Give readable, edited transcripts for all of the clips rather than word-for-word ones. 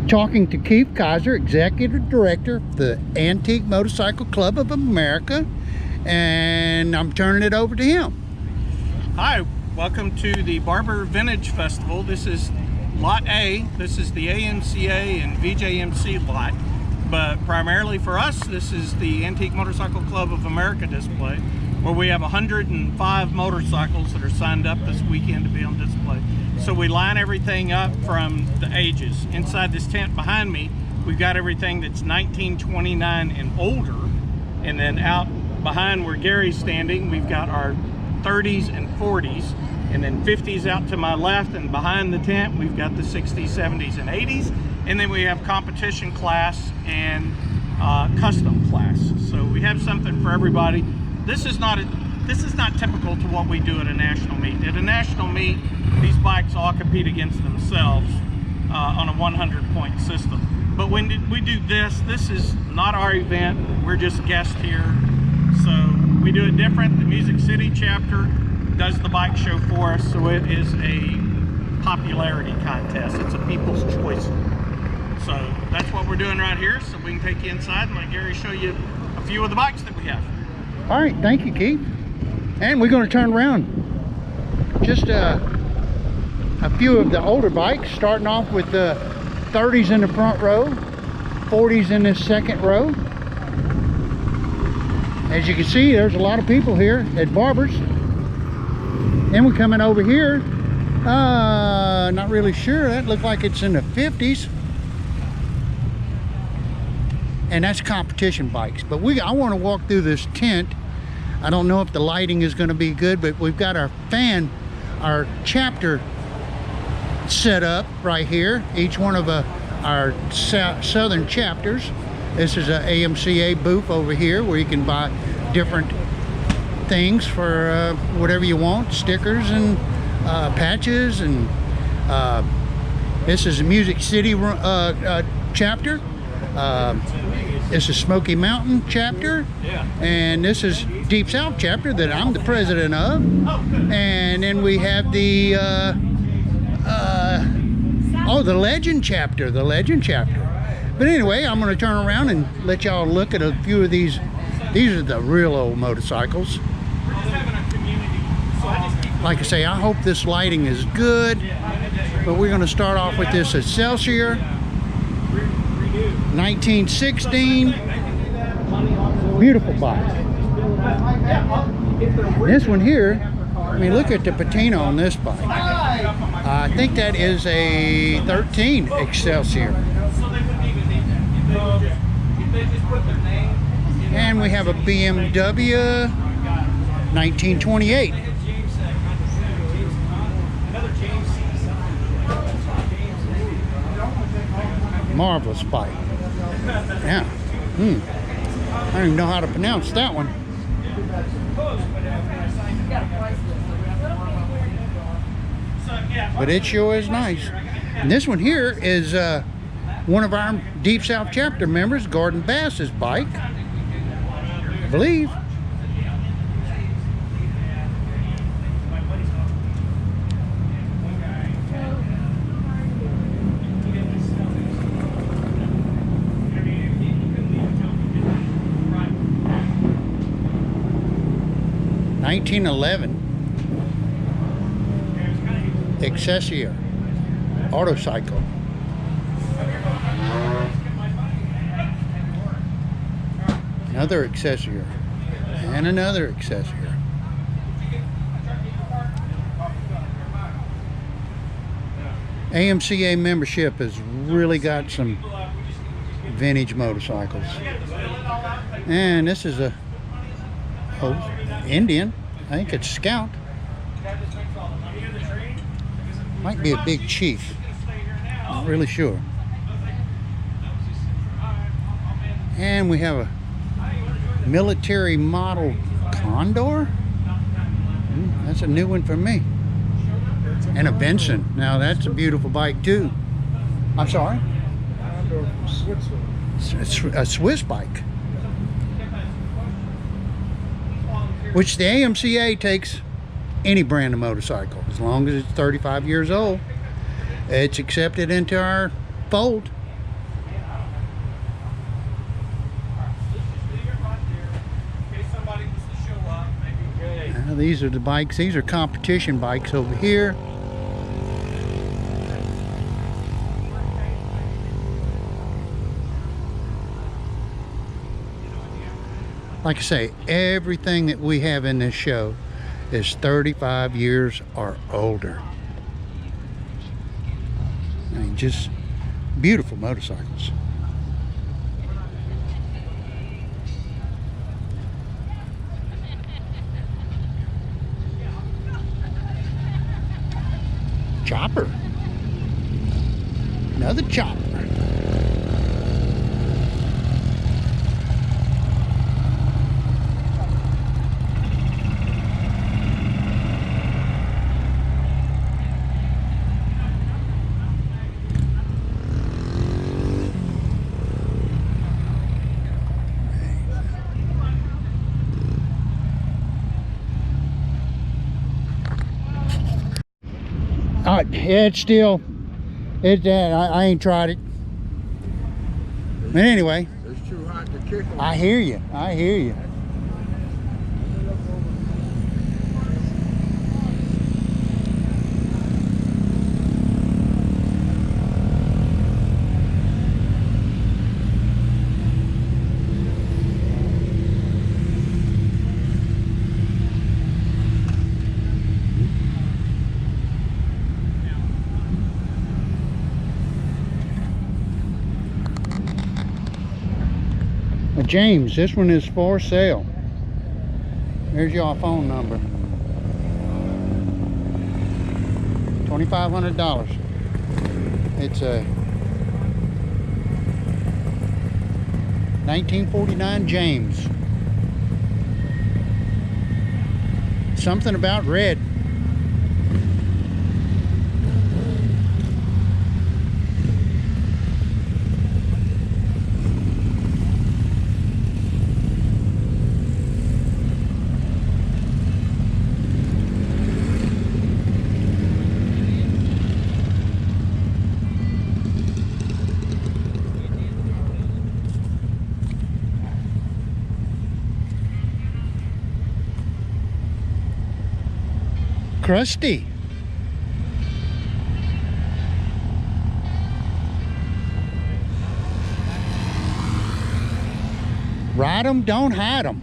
talking to Keith Kaiser, Executive Director of the Antique Motorcycle Club of America, and I'm turning it over to him. Hi, welcome to the Barber Vintage Festival. This is Lot A. This is the AMCA and VJMC lot, but primarily for us, this is the Antique Motorcycle Club of America display, where we have 105 motorcycles that are signed up this weekend to be on display. So we line everything up from the ages. Inside this tent behind me, we've got everything that's 1929 and older, and then out behind where Gary's standing, we've got our 30s and 40s, and then 50s out to my left, and behind the tent we've got the 60s, 70s, and 80s, and then we have competition class and custom class. So we have something for everybody. This is not typical to what we do at a national meet. At a national meet, these bikes all compete against themselves on a 100-point system. But when we do this is not our event. We're just guests here. So we do it different. The Music City chapter does the bike show for us. So it is a popularity contest. It's a people's choice. So that's what we're doing right here. So we can take you inside and let Gary show you a few of the bikes that we have. All right, thank you, Keith. And we're going to turn around just a few of the older bikes, starting off with the 30s in the front row, 40s in this second row. As you can see, there's a lot of people here at Barber's. And we're coming over here, not really sure, that looks like it's in the 50s. And that's competition bikes. But I want to walk through this tent. I don't know if the lighting is going to be good, but we've got our chapter set up right here. Each one of our southern chapters. This is an AMCA booth over here where you can buy different things for whatever you want, stickers and patches. And this is a Music City chapter. This is Smoky Mountain chapter, and this is Deep South chapter that I'm the president of. And then we have the the Legend chapter, But anyway, I'm going to turn around and let y'all look at a few of these. These are the real old motorcycles. Like I say, I hope this lighting is good, but we're going to start off with this Excelsior 1916, beautiful bike. This one here, I mean, look at the patina on this bike. I think that is a 13 Excelsior. And we have a BMW 1928. Marvelous bike. Yeah. I don't even know how to pronounce that one. But it sure is nice. And this one here is one of our Deep South chapter members, Gordon Bass's bike, I believe. $1911 Excelsior Autocycle. Another Excelsior and another Excelsior. AMCA membership has really got some vintage motorcycles. And this is a Indian. I think it's Scout. Might be a big chief. Not really sure. And we have a military model Condor. That's a new one for me. And a Benson. Now that's a beautiful bike too. I'm sorry? Condor from Switzerland. It's a Swiss bike. Which the AMCA takes any brand of motorcycle. As long as it's 35 years old, it's accepted into our fold. these are the bikes. These are competition bikes over here. Like I say, everything that we have in this show is 35 years or older. I mean, just beautiful motorcycles. Chopper. Another chopper. Yeah, it's still, I ain't tried it. But anyway, It's too hot to kick them. I hear you. I hear you. James, this one is for sale. Here's your phone number. $2,500. It's a 1949 James. Something about red. Crusty. Ride 'em, don't hide 'em.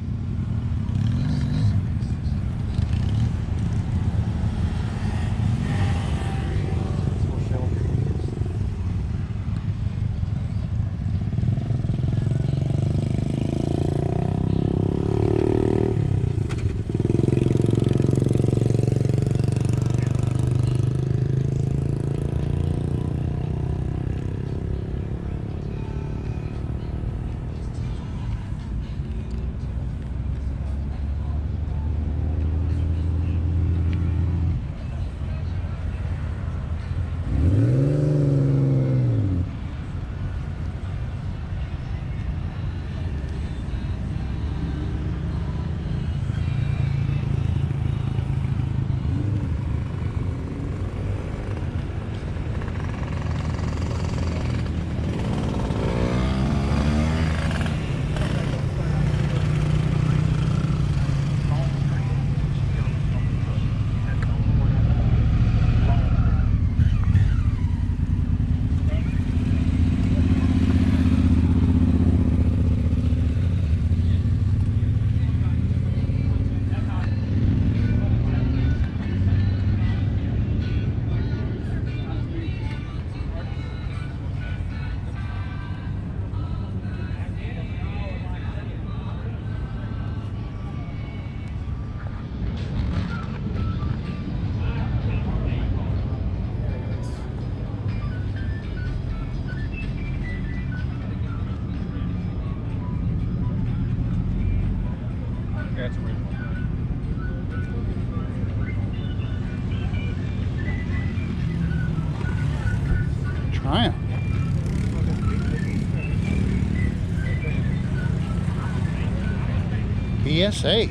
Triumph. PSA.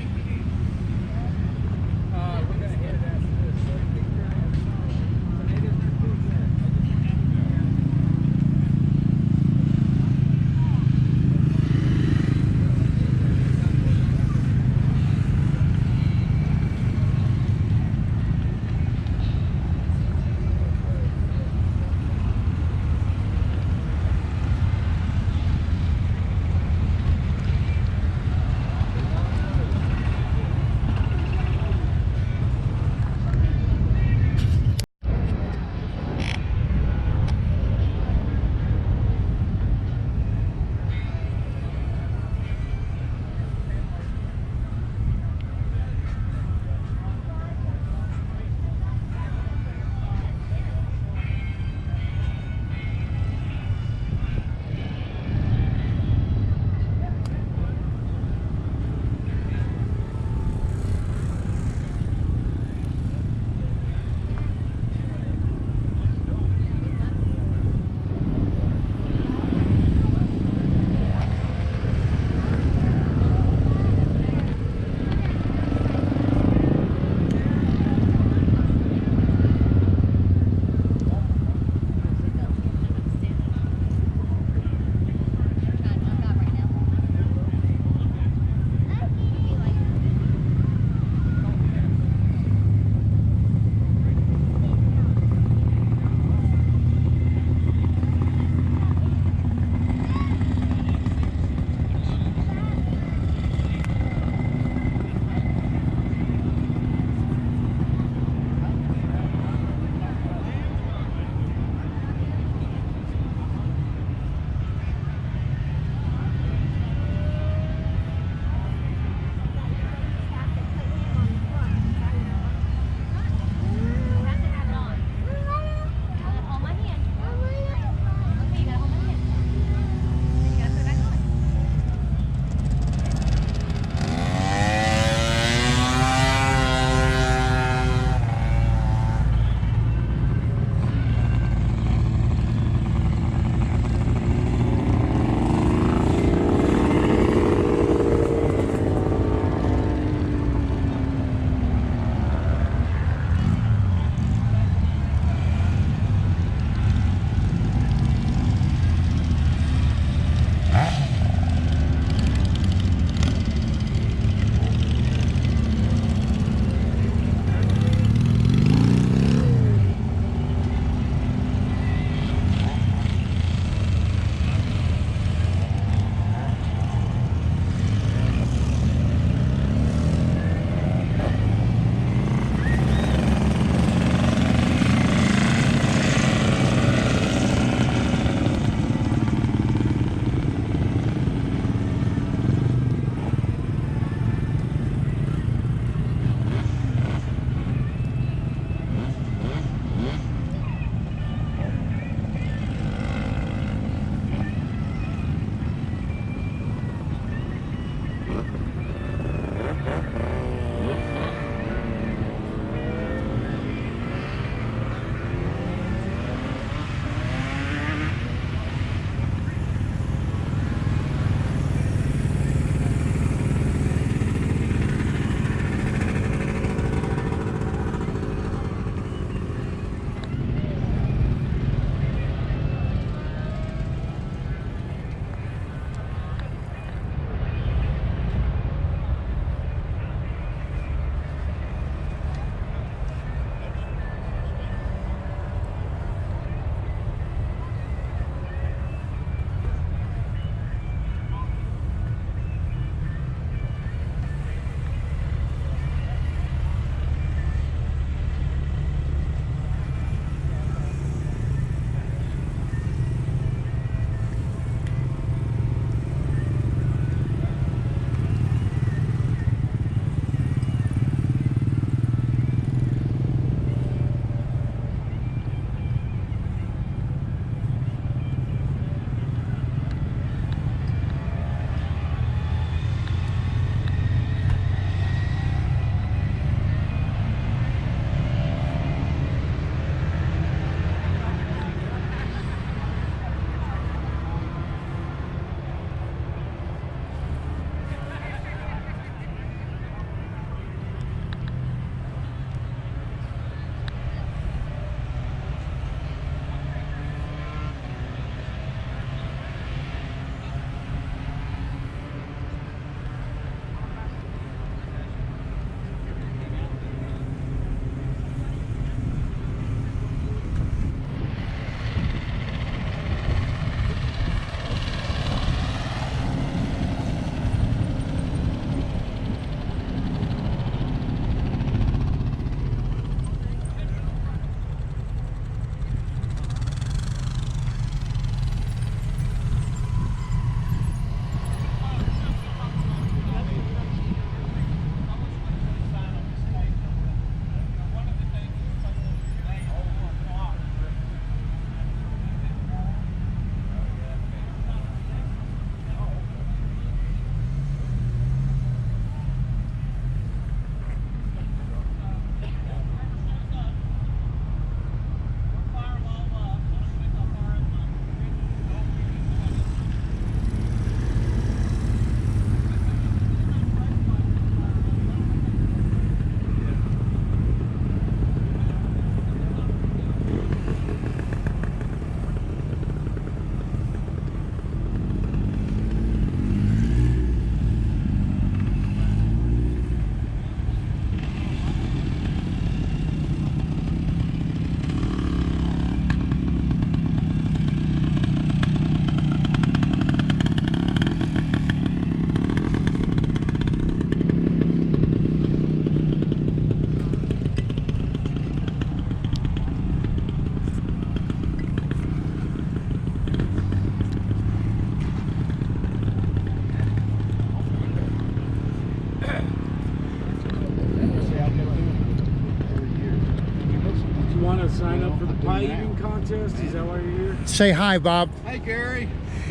contest? Is that why you're here? Say hi, Bob. Hey Gary,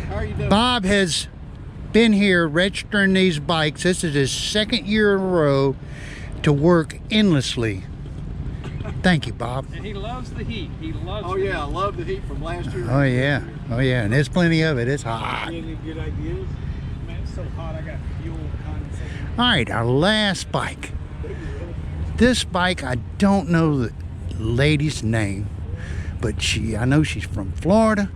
how are you doing? Bob has been here registering these bikes. This is his second year in a row to work endlessly. Thank you, Bob. And he loves the heat. He loves Oh the yeah, I love the heat from last year. Oh yeah, oh yeah, and there's plenty of it. It's hot. Any good ideas? Man, it's so hot. I got fuel condensation. All right, our last bike. This bike, I don't know the lady's name, but I know she's from Florida,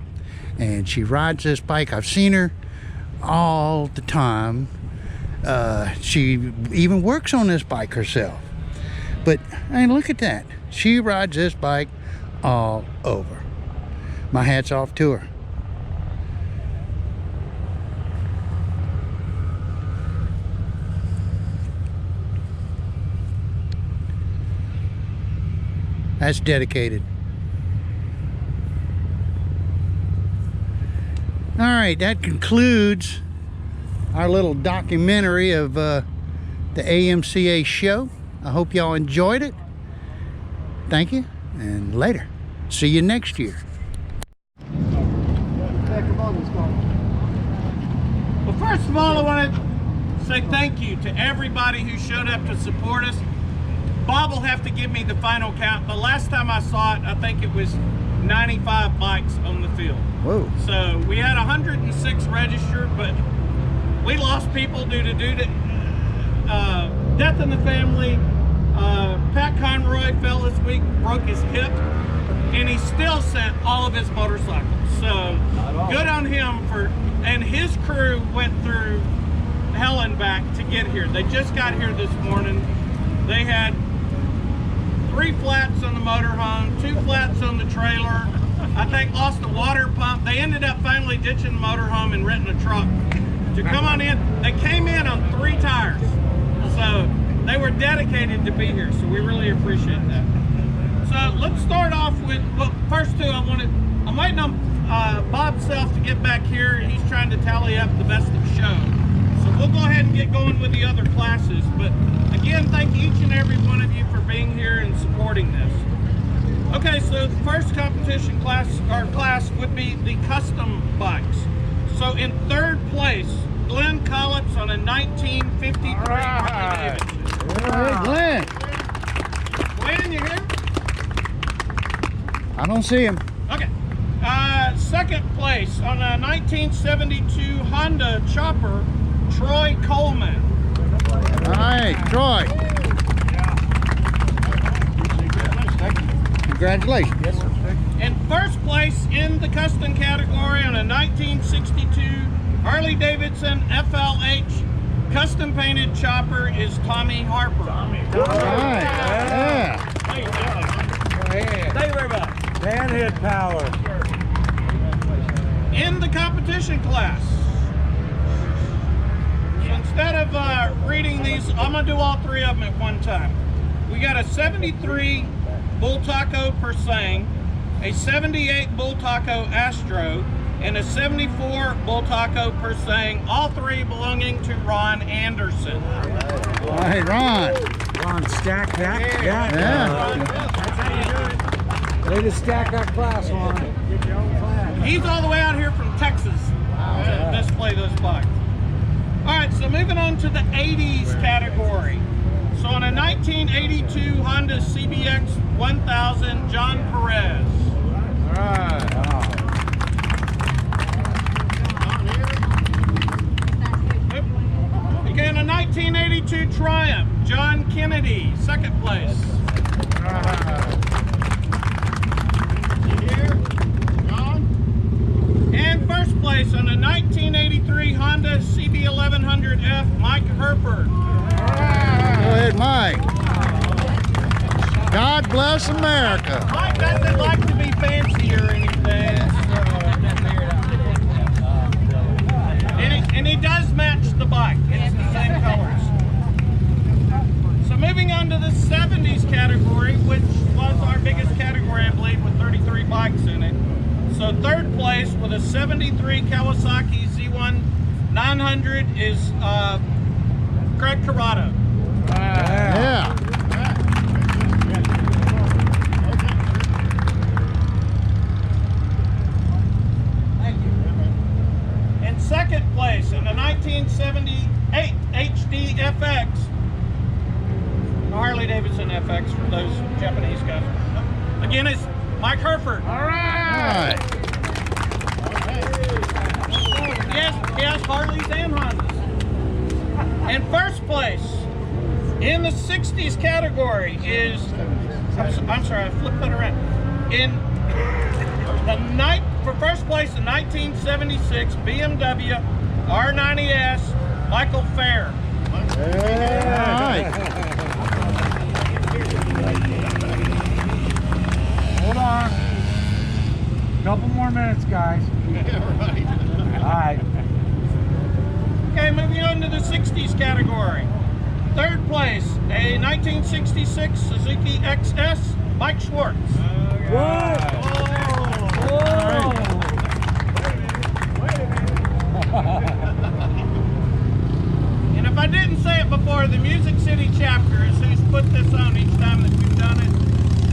and she rides this bike. I've seen her all the time. She even works on this bike herself. But hey, look at that. She rides this bike all over. My hat's off to her. That's dedicated. All right, that concludes our little documentary of the AMCA show. I hope y'all enjoyed it. Thank you, and later. See you next year. Well, first of all, I want to say thank you to everybody who showed up to support us. Bob will have to give me the final count, but last time I saw it, I think it was 95 bikes on the field. Whoa. So we had 106 registered, but we lost people due to death in the family. Pat Conroy fell this week, broke his hip, and he still sent all of his motorcycles. So good on him and his crew went through hell and back to get here. They just got here this morning. They had 3 flats on the motorhome, 2 flats on the trailer. I think lost the water pump. They ended up finally ditching the motorhome and renting a truck to come on in. They came in on 3 tires. So they were dedicated to be here. So we really appreciate that. So let's start off with, well, first two, I'm waiting on Bob Self to get back here. He's trying to tally up the best of show. So we'll go ahead and get going with the other classes. But again, thank each and every one of you for being here and supporting this. Okay, so the first competition class would be the custom bikes. So in 3rd place, Glenn Collips on a 1953 Harley Davidson. Hey, Glenn. Glenn, you here? I don't see him. Okay. 2nd place on a 1972 Honda Chopper, Troy Coleman. All right, Troy. Congratulations. Yes, sir. In 1st place in the custom category on a 1962 Harley Davidson FLH custom painted chopper is Tommy Harper. All right. Yeah. Thank you very much. Manhead power. In the competition class, so instead of reading these, I'm going to do all 3 of them at one time. We got a 73 Bull Taco Persang, a 78 Bull Taco Astro, and a 74 Bull Taco Persang, all 3 belonging to Ron Anderson. All right, Ron. Ron, stack that. Yeah. That's how you do it. Way to stack that class, Ron. Get your own class. He's all the way out here from Texas to display those bikes. All right, so moving on to the 80s category. So on a 1982 Honda CBX 1000, John Perez. All right. Again, a 1982 Triumph, John Kennedy, 2nd place. Here, John. And 1st place on a 1983 Honda CB1100F, Mike Herford. Go ahead, Mike. God bless America. Mike doesn't like to be fancy or anything. And he does match the bike. It's the same colors. So moving on to the 70s category, which was our biggest category, I believe, with 33 bikes in it. So 3rd place with a 73 Kawasaki Z1 900 is Craig Corrado. second place in the 1978 HD FX, Harley Davidson FX for those Japanese guys. Again, it's Mike Herford. All right. He has Harleys and Hondas. And first place in the 60s category is, I'm sorry, I flipped that around. For first place in 1976 BMW R90S, Michael Fair. Alright. Hold on. Couple more minutes, guys. All right. Okay, moving on to the 60s category. Third place, a 1966 Suzuki XS, Mike Schwartz. What? And if I didn't say it before, the Music City chapter is who's put this on each time that we've done it.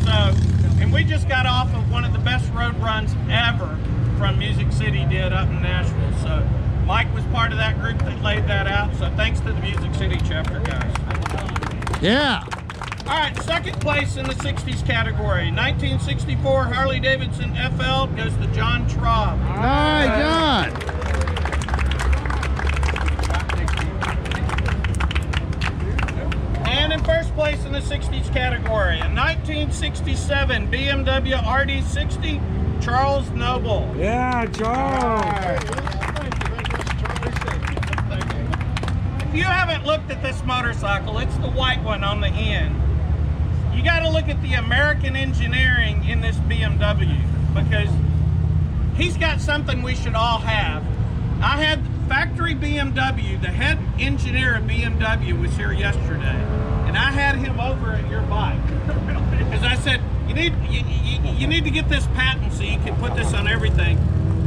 So, and we just got off of one of the best road runs ever from Music City did up in Nashville. So Mike was part of that group that laid that out. So thanks to the Music City chapter, guys. Yeah. All right, second place in the 60s category. 1964 Harley Davidson FL goes to John Traub. Hi, John. And in first place in the 60s category, a 1967 BMW RD60, Charles Noble. Yeah, Charles. If you haven't looked at this motorcycle, it's the white one on the end. You got to look at the American engineering in this BMW, because he's got something we should all have. I had factory BMW, the head engineer of BMW was here yesterday, and I had him over at your bike. Because I said, you need to get this patent so you can put this on everything.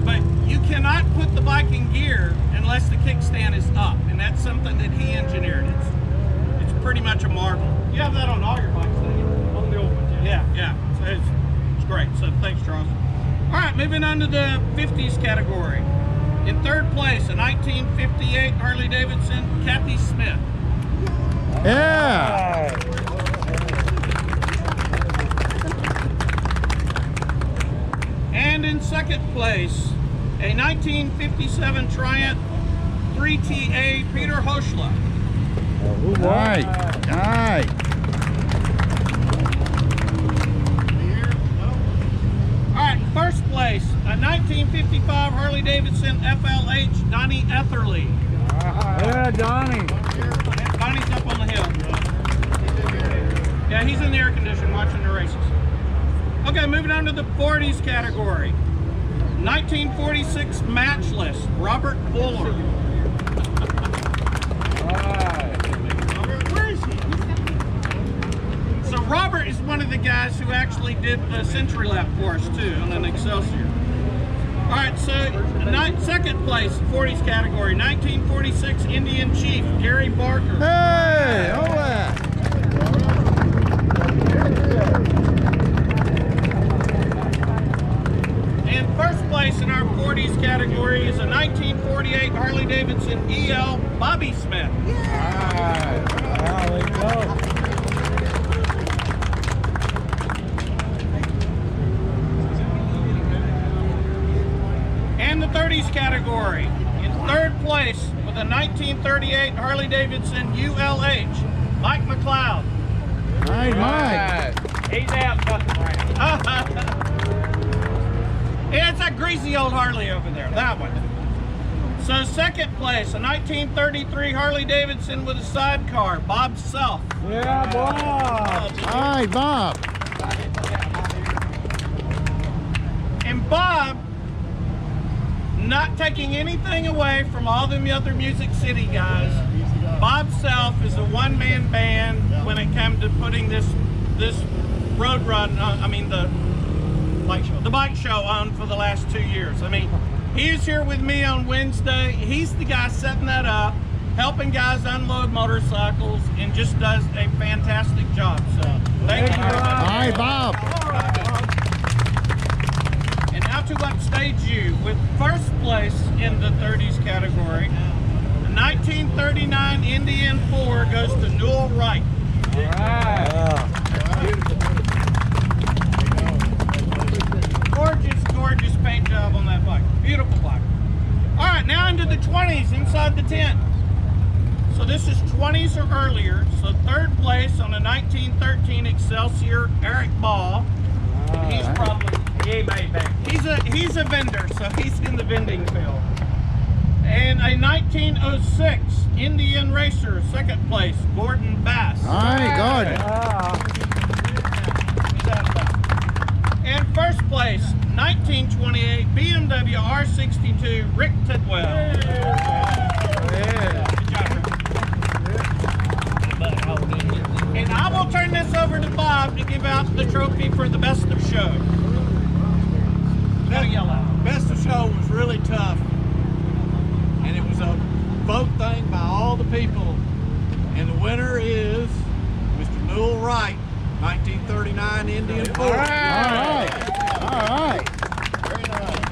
But you cannot put the bike in gear unless the kickstand is up, and that's something that he engineered. It's pretty much a marvel. You have that on all your bikes, don't you? On the old ones, yeah. Yeah. So it's great. So thanks, Charles. All right, moving on to the 50s category. In third place, a 1958 Harley Davidson, Kathy Smith. Yeah. And in second place, a 1957 Triumph 3TA Peter Hoschla. All right. All right. All right, in first place, a 1955 Harley Davidson FLH Donnie Etherly. Yeah, Donnie. Donnie's up on the hill. Yeah, he's in the air condition watching the races. Okay, moving on to the 40s category. 1946 Matchless, Robert Fuller. Where is he? So Robert is one of the guys who actually did the Century Lap for us too on an Excelsior. All right, so second place, 40s category, 1946 Indian Chief, Gary Barker. Hey, all right. And first place in our 40s category is a 1948 Harley Davidson EL, Bobby Smith. And the 30s category, in third place with a 1938 Harley Davidson ULH, Mike McLeod. Hi, Mike. He's out nothing right. Yeah, it's that greasy old Harley over there, that one. So second place, a 1933 Harley Davidson with a sidecar, Bob Self. Yeah, Bob. Hi, Bob. And Bob, not taking anything away from all the other Music City guys, Bob Self is a one-man band when it comes to putting this road run, the bike show on for the last 2 years. I mean, he is here with me on Wednesday. He's the guy setting that up, helping guys unload motorcycles, and just does a fantastic job. So thank you very much. Hi, Bob. And now to upstage you with first place in the 30s category. The 1939 Indian 4 goes to Newell Wright. All right. Gorgeous, gorgeous paint job on that bike. Beautiful bike. All right, now into the 20s inside the tent. So this is 20s or earlier. So third place on a 1913 Excelsior, Eric Ball. He's probably he's a vendor, so he's in the vending field. And a 1906 Indian Racer, second place, Gordon Bass. All right, good. And first place, 1928 BMW R62, Rick Tidwell. Good job, Rick. And I will turn this over to Bob to give out the trophy for the best of show. Gotta yell out. Best of show was really tough. And it was a vote thing by all the people. And the winner is Mr. Newell Wright, 1939 Indian 4. All right. All right. Very nice.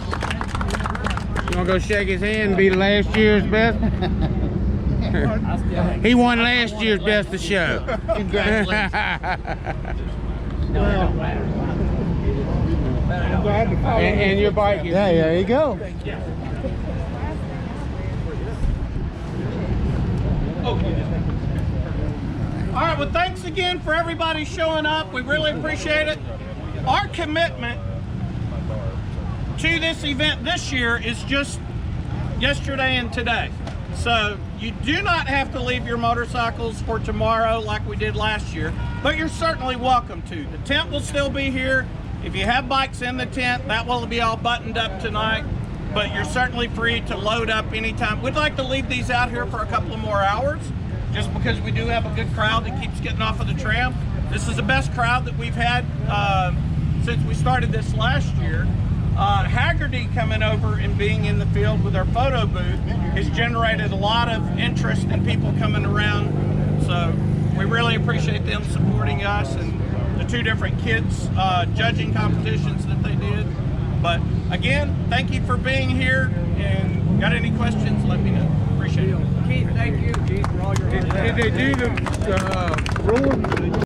You want to go shake his hand and be last year's best? He won last year's best of show. Congratulations. And your bike is... Yeah, there you go. All right, well, thanks again for everybody showing up. We really appreciate it. Our commitment to this event this year is just yesterday and today. So you do not have to leave your motorcycles for tomorrow like we did last year, but you're certainly welcome to. The tent will still be here. If you have bikes in the tent, that will be all buttoned up tonight, but you're certainly free to load up anytime. We'd like to leave these out here for a couple of more hours, just because we do have a good crowd that keeps getting off of the tram. This is the best crowd that we've had since we started this last year. Haggerty coming over and being in the field with our photo booth has generated a lot of interest in people coming around. So we really appreciate them supporting us and the two different kids judging competitions that they did. But again, thank you for being here, and got any questions, let me know. Appreciate it. Keith, thank you, Keith, for all your hard work. Did they do the rules?